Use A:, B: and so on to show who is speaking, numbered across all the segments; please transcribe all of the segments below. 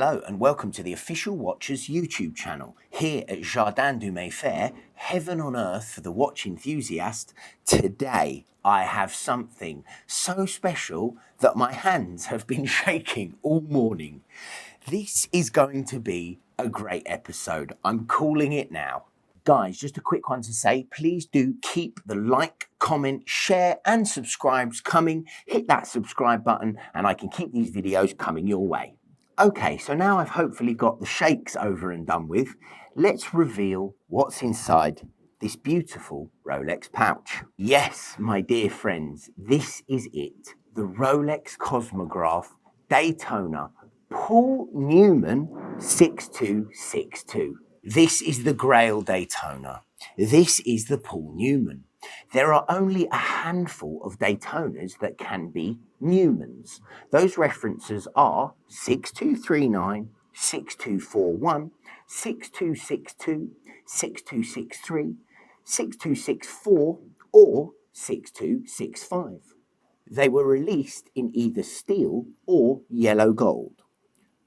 A: Hello and welcome to the Official Watchers YouTube channel. Here at Jardin du Mayfair, heaven on earth for the watch enthusiast. Today I have something so special that my hands have been shaking all morning. This is going to be a great episode. I'm calling it now. Guys, just a quick one to say, please do keep the like, comment, share and subscribes coming. Hit that subscribe button and I can keep these videos coming your way. Okay, so now I've hopefully got the shakes over and done with, let's reveal what's inside this beautiful Rolex pouch. Yes, my dear friends, this is it. The Rolex Cosmograph Daytona Paul Newman 6262. This is the Grail Daytona. This is the Paul Newman. There are only a handful of Daytonas that can be Newmans. Those references are 6239, 6241, 6262, 6263, 6264, or 6265. They were released in either steel or yellow gold.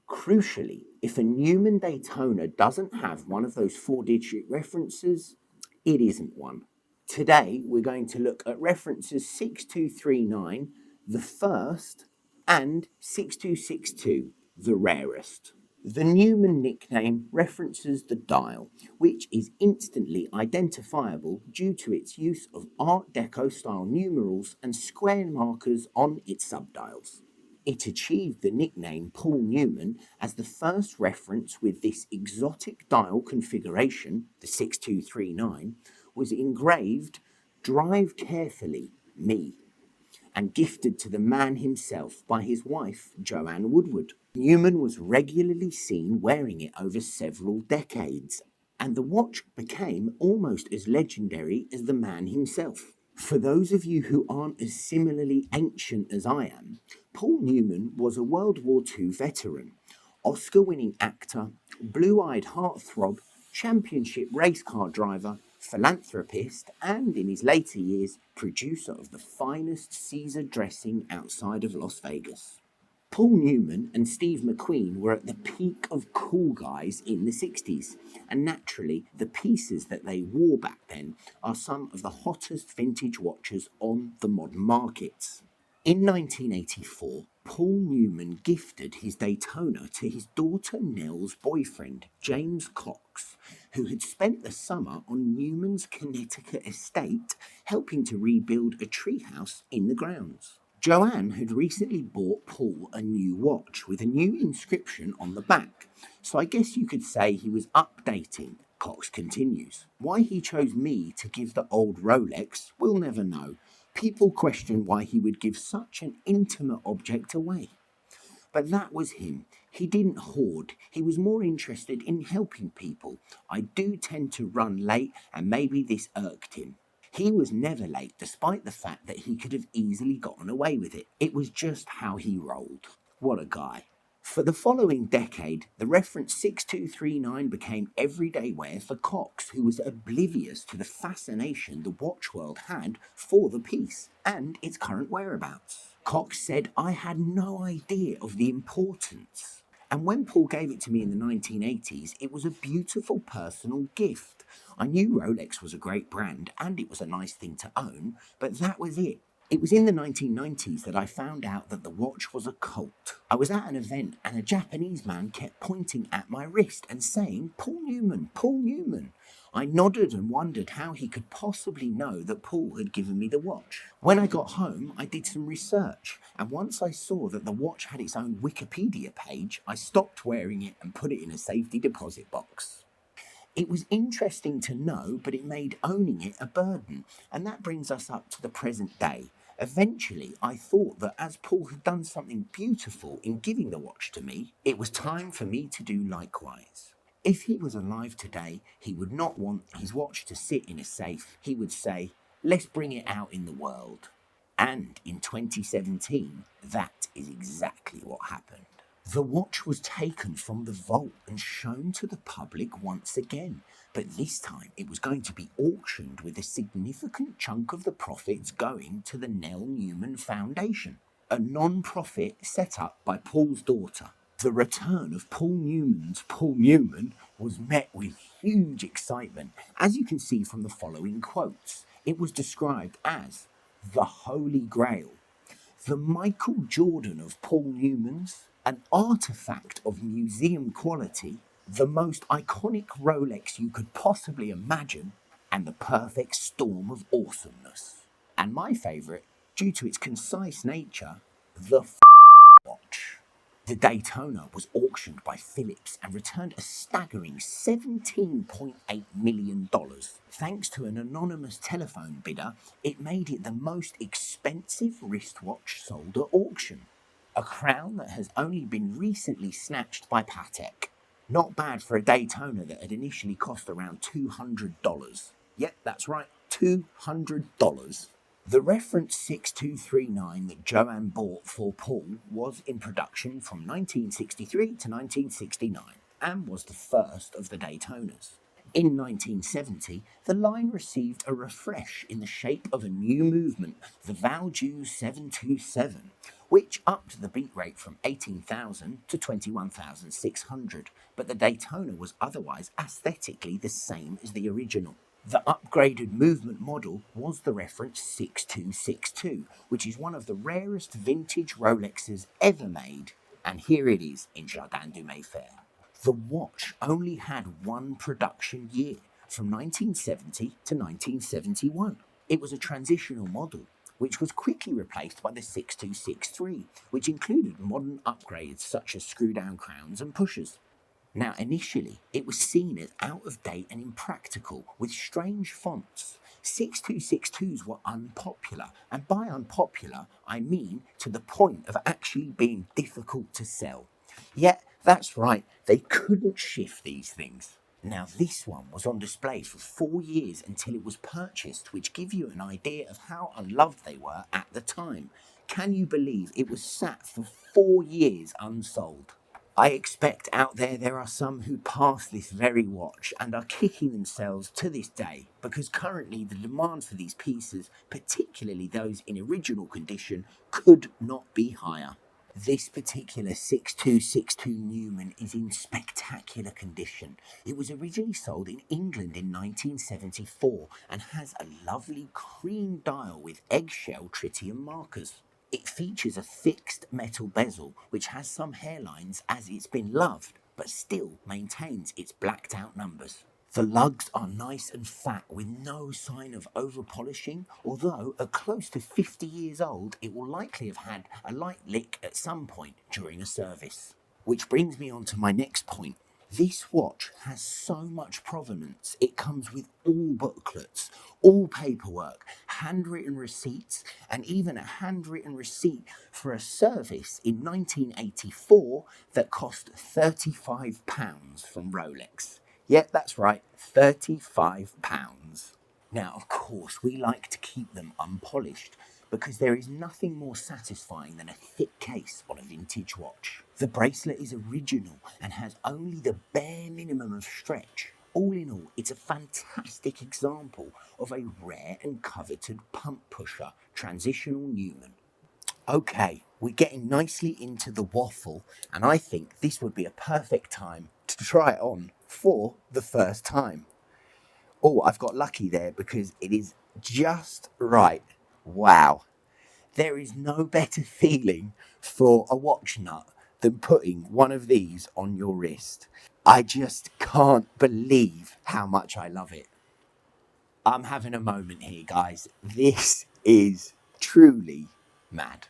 A: Crucially, if a Newman Daytona doesn't have one of those 4-digit references, it isn't one. Today, we're going to look at references 6239, the first, and 6262, the rarest. The Newman nickname references the dial, which is instantly identifiable due to its use of Art Deco style numerals and square markers on its subdials. It achieved the nickname Paul Newman as the first reference with this exotic dial configuration, the 6239, was engraved, "Drive carefully, me," and gifted to the man himself by his wife, Joanne Woodward. Newman was regularly seen wearing it over several decades, and the watch became almost as legendary as the man himself. For those of you who aren't as similarly ancient as I am, Paul Newman was a World War II veteran, Oscar-winning actor, blue-eyed heartthrob, championship race car driver, philanthropist, and in his later years, producer of the finest Caesar dressing outside of Las Vegas. Paul Newman and Steve McQueen were at the peak of cool guys in the 60s, and naturally, the pieces that they wore back then are some of the hottest vintage watches on the modern markets. In 1984, Paul Newman gifted his Daytona to his daughter Nell's boyfriend, James Cox, who had spent the summer on Newman's Connecticut estate helping to rebuild a treehouse in the grounds. Joanne had recently bought Paul a new watch with a new inscription on the back, so I guess you could say he was updating. Cox continues. Why he chose me to give the old Rolex, we'll never know. People question why he would give such an intimate object away. But that was him. He didn't hoard. He was more interested in helping people. I do tend to run late, and maybe this irked him. He was never late, despite the fact that he could have easily gotten away with it. It was just how he rolled. What a guy. For the following decade, the reference 6239 became everyday wear for Cox, who was oblivious to the fascination the watch world had for the piece and its current whereabouts. Cox said, "I had no idea of the importance." And when Paul gave it to me in the 1980s, it was a beautiful personal gift. I knew Rolex was a great brand and it was a nice thing to own, but that was it. It was in the 1990s that I found out that the watch was a cult. I was at an event and a Japanese man kept pointing at my wrist and saying, "Paul Newman, Paul Newman." I nodded and wondered how he could possibly know that Paul had given me the watch. When I got home, I did some research, and once I saw that the watch had its own Wikipedia page, I stopped wearing it and put it in a safety deposit box. It was interesting to know, but it made owning it a burden, and that brings us up to the present day. Eventually, I thought that as Paul had done something beautiful in giving the watch to me, it was time for me to do likewise. If he was alive today, he would not want his watch to sit in a safe. He would say, "Let's bring it out in the world." And in 2017, that is exactly what happened. The watch was taken from the vault and shown to the public once again, but this time it was going to be auctioned with a significant chunk of the profits going to the Nell Newman Foundation, a non-profit set up by Paul's daughter. The return of Paul Newman's Paul Newman was met with huge excitement, as you can see from the following quotes. It was described as the Holy Grail, the Michael Jordan of Paul Newman's, an artifact of museum quality, the most iconic Rolex you could possibly imagine, and the perfect storm of awesomeness. And my favourite, due to its concise nature, the watch. The Daytona was auctioned by Phillips and returned a staggering $17.8 million. Thanks to an anonymous telephone bidder, it made it the most expensive wristwatch sold at auction. A crown that has only been recently snatched by Patek. Not bad for a Daytona that had initially cost around $200. Yep, that's right, $200. The reference 6239 that Joanne bought for Paul was in production from 1963 to 1969 and was the first of the Daytonas. In 1970, the line received a refresh in the shape of a new movement, the Value 727, which upped the beat rate from 18,000 to 21,600, but the Daytona was otherwise aesthetically the same as the original. The upgraded movement model was the reference 6262, which is one of the rarest vintage Rolexes ever made, and here it is in Jardin du Mayfair. The watch only had one production year, from 1970 to 1971. It was a transitional model, which was quickly replaced by the 6263, which included modern upgrades such as screw-down crowns and pushers. Now, initially, it was seen as out of date and impractical, with strange fonts. 6262s were unpopular, and by unpopular, I mean to the point of actually being difficult to sell. Yet, that's right, they couldn't shift these things. Now, this one was on display for 4 years until it was purchased, which give you an idea of how unloved they were at the time. Can you believe it was sat for 4 years unsold? I expect out there are some who pass this very watch and are kicking themselves to this day because currently the demand for these pieces, particularly those in original condition, could not be higher. This particular 6262 Newman is in spectacular condition. It was originally sold in England in 1974 and has a lovely cream dial with eggshell tritium markers. It features a fixed metal bezel which has some hairlines as it's been loved, but still maintains its blacked out numbers. The lugs are nice and fat with no sign of over polishing, although at close to 50 years old it will likely have had a light lick at some point during a service. Which brings me on to my next point. This watch has so much provenance. It comes with all booklets, all paperwork, handwritten receipts, and even a handwritten receipt for a service in 1984 that cost £35 from Rolex. Yep, that's right, £35. Now, of course, we like to keep them unpolished because there is nothing more satisfying than a thick case on a vintage watch. The bracelet is original and has only the bare minimum of stretch. All in all, it's a fantastic example of a rare and coveted pump pusher, transitional Newman. Okay, we're getting nicely into the waffle, and I think this would be a perfect time to try it on for the first time. Oh, I've got lucky there because it is just right. Wow. There is no better feeling for a watch nut than putting one of these on your wrist. I just can't believe how much I love it. I'm having a moment here, guys. This is truly mad.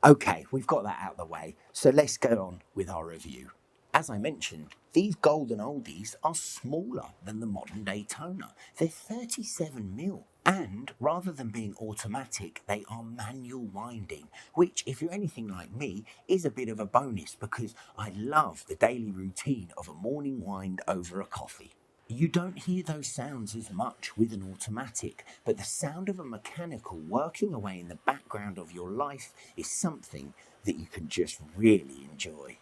A: Okay, we've got that out of the way, so let's go on with our review. As I mentioned, these golden oldies are smaller than the modern Daytona. They're 37mm, and rather than being automatic, they are manual winding, which, if you're anything like me, is a bit of a bonus because I love the daily routine of a morning wind over a coffee. You don't hear those sounds as much with an automatic, but the sound of a mechanical working away in the background of your life is something that you can just really enjoy.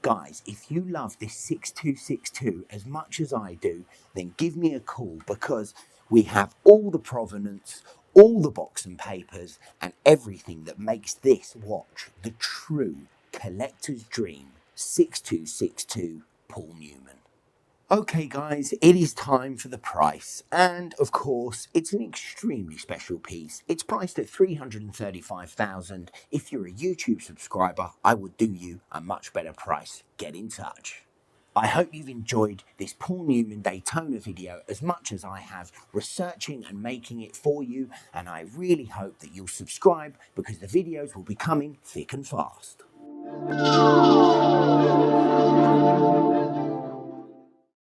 A: Guys, if you love this 6262 as much as I do, then give me a call because we have all the provenance, all the box and papers, and everything that makes this watch the true collector's dream. 6262 Paul Newman. Okay guys, it is time for the price, and of course it's an extremely special piece. It's priced at $335,000. If you're a YouTube subscriber, I would do you a much better price. Get in touch. I hope you've enjoyed this Paul Newman Daytona video as much as I have researching and making it for you, and I really hope that you'll subscribe because the videos will be coming thick and fast.